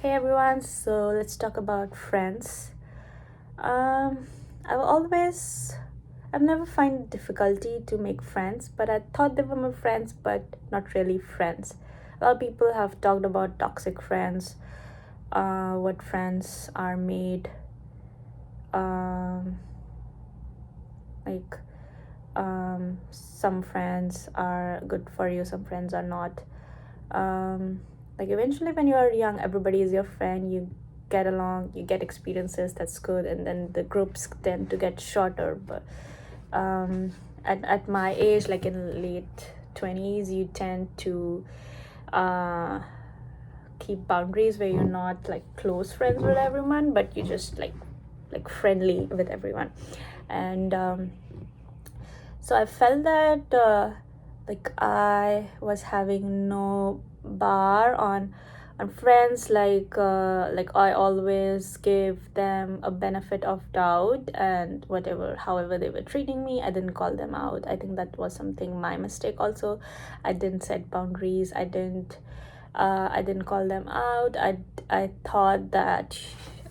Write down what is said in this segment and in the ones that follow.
Hey everyone, so let's talk about friends. Um, I've always, I've never find difficulty to make friends, but I thought they were my friends, but not really friends. A lot of people have talked about toxic friends, what friends are made, um, like some friends are good for you, some friends are not. um, like eventually when you are young, everybody is your friend, you get along, you get experiences, that's good, and then the groups tend to get shorter. But at my age, like in late 20s, you tend to uh, keep boundaries where you're not like close friends with everyone, but you just like friendly with everyone. And so I felt that like I was having no bar on friends. Like I always gave them a benefit of doubt, and whatever, however they were treating me, I didn't call them out. I think that was something my mistake also. I didn't set boundaries. I didn't call them out. I thought that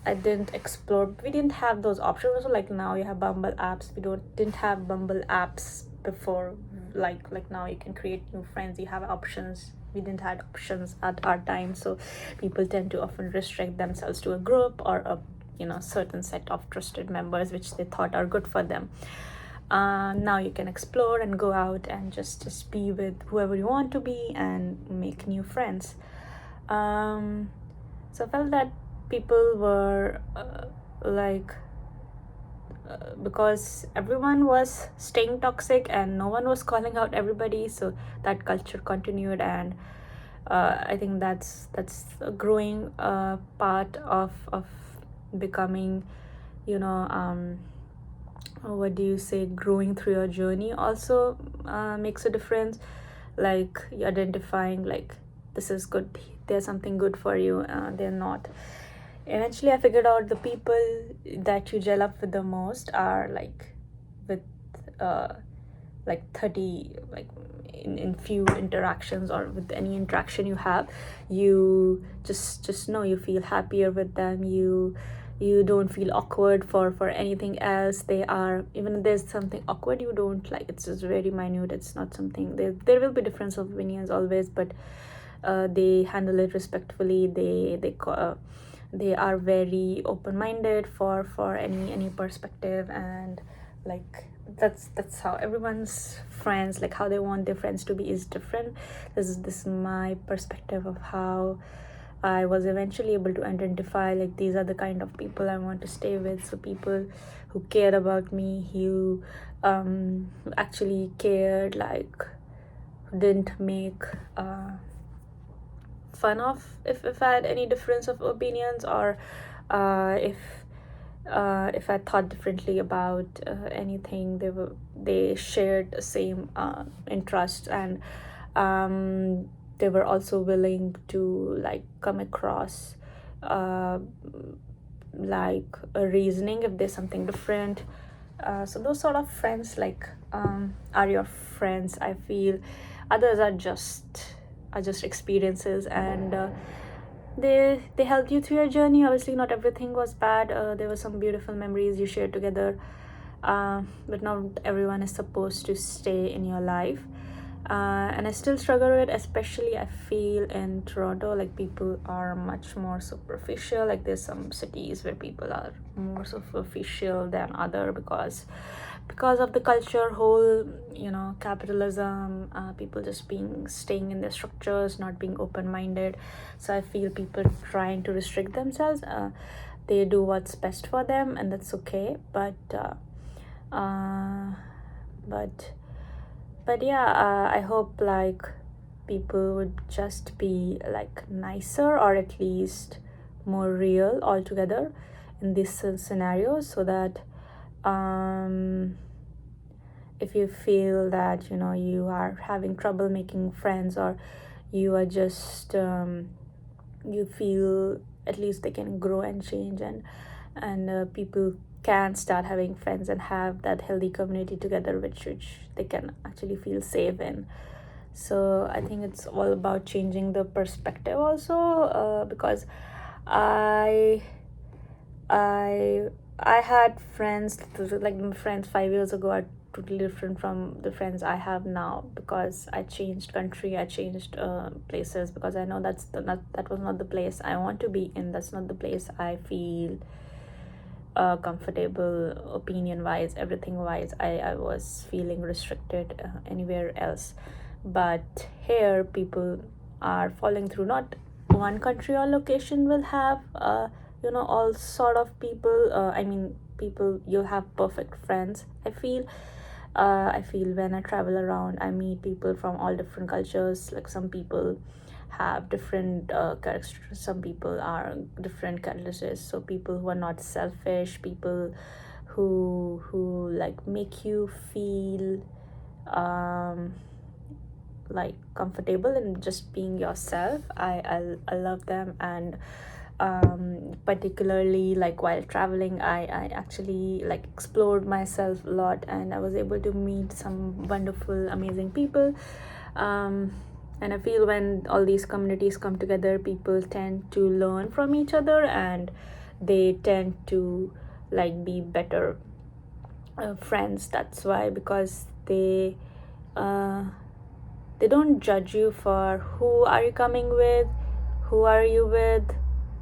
I didn't explore. We didn't have those options. So like now you have Bumble apps. We didn't have Bumble apps before. Like now you can create new friends. You have options. We didn't have options at our time. So people tend to often restrict themselves to a group or a certain set of trusted members which they thought are good for them. Now you can explore and go out and just be with whoever you want to be and make new friends. So I felt that people were because everyone was staying toxic and no one was calling out everybody, so that culture continued. And I think that's a growing part of becoming, you know what do you say, growing through your journey also makes a difference. Like you identifying like this is good, there's something good for you, they're not. Eventually I figured out the people that you gel up with the most are like with uh like 30, like in few interactions, or with any interaction you have, you just know you feel happier with them. You don't feel awkward for anything else. They are, even if there's something awkward, you don't like, it's just very minute, it's not something, there will be difference of opinions always, but they handle it respectfully. They are very open-minded for any perspective. And like that's how everyone's friends, like how they want their friends to be, is different. This is my perspective of how I was eventually able to identify like these are the kind of people I want to stay with. So people who cared about me, who actually cared, like didn't make fun of if I had any difference of opinions, or if I thought differently about anything. They shared the same interests, and they were also willing to like come across uh, like a reasoning if there's something different. So those sort of friends are your friends, I feel. Others are just experiences, and they helped you through your journey. Obviously not everything was bad. There were some beautiful memories you shared together, but not everyone is supposed to stay in your life. And I still struggle with, especially I feel in Toronto, like people are much more superficial. Like there's some cities where people are more superficial than other because of the culture, whole capitalism, people just being staying in their structures, not being open-minded. So I feel people trying to restrict themselves, they do what's best for them, and that's okay. Uh, but but yeah, I hope like people would just be like nicer, or at least more real altogether in this scenario, so that um if you feel that you are having trouble making friends, or you are just you feel at least they can grow and change, and people can start having friends and have that healthy community together, which they can actually feel safe in. So I think it's all about changing the perspective also, because I I I had friends, like my friends 5 years ago are totally different from the friends I have now, because I changed country, I changed places, because I know that was not the place I want to be in. That's not the place I feel comfortable, opinion wise, everything wise. I was feeling restricted anywhere else. But here people are falling through. Not one country or location will have all sort of people. I mean, people, you'll have perfect friends, I feel when I travel around, I meet people from all different cultures. Like, some people have different characteristics, some people are different characteristics. So people who are not selfish, people who like make you feel um like comfortable in just being yourself. I love them. And particularly, like, while traveling, I actually like explored myself a lot, and I was able to meet some wonderful, amazing people. And I feel when all these communities come together, people tend to learn from each other, and they tend to like be better friends. That's why, because uh, they don't judge you for who are you coming with, who are you with,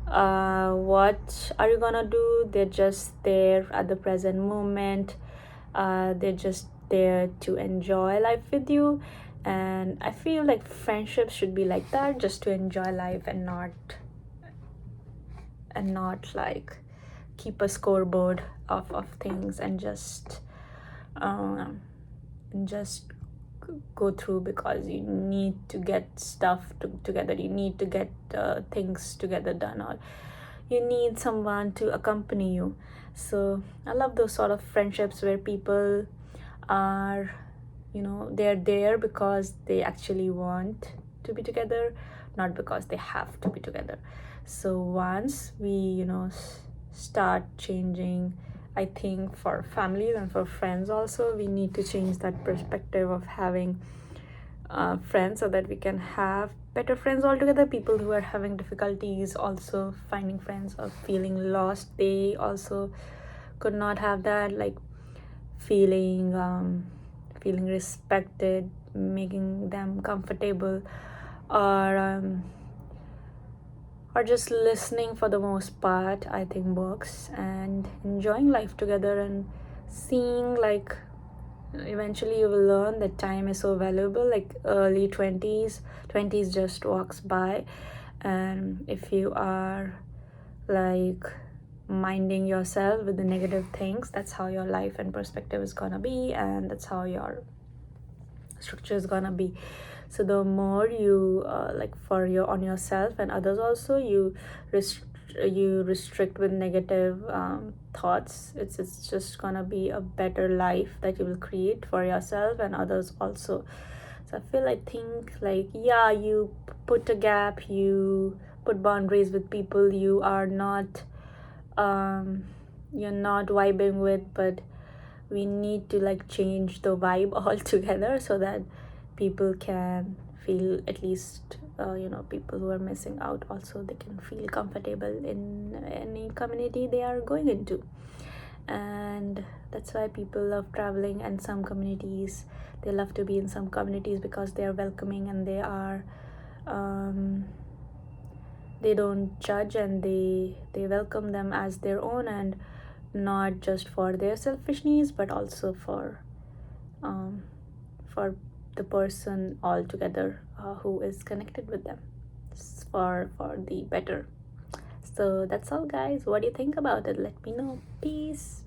what are you gonna do. They're just there at the present moment. They're just there to enjoy life with you. And I feel like friendships should be like that, just to enjoy life, and not like keep a scoreboard of things, and um just go through because you need to get stuff together, you need to get things together done, or you need someone to accompany you. So I love those sort of friendships where people are, they're there because they actually want to be together, not because they have to be together. So once we start changing, I think for families and for friends also, we need to change that perspective of having friends, so that we can have better friends altogether. People who are having difficulties also finding friends, or feeling lost, they also could not have that, like feeling respected, making them comfortable, or or just listening for the most part, I think works. And enjoying life together, and seeing, like, eventually you will learn that time is so valuable. Like, early 20s just walks by, and if you are like minding yourself with the negative things, that's how your life and perspective is gonna be, and that's how your structure is gonna be. So the more you like for your on yourself and others also, you restrict with negative thoughts, it's just gonna be a better life that you will create for yourself and others also. So I think, like, yeah, you put a gap, you put boundaries with people you are not um you're not vibing with, but we need to like change the vibe altogether, so that people can feel, at least people who are missing out also, they can feel comfortable in any community they are going into. And that's why people love traveling. And some communities, they love to be in some communities because they are welcoming, and they don't judge, and they welcome them as their own, and not just for their selfish needs, but also um, for the person altogether who is connected with them, for the better. So that's all, guys. What do you think about it? Let me know. Peace.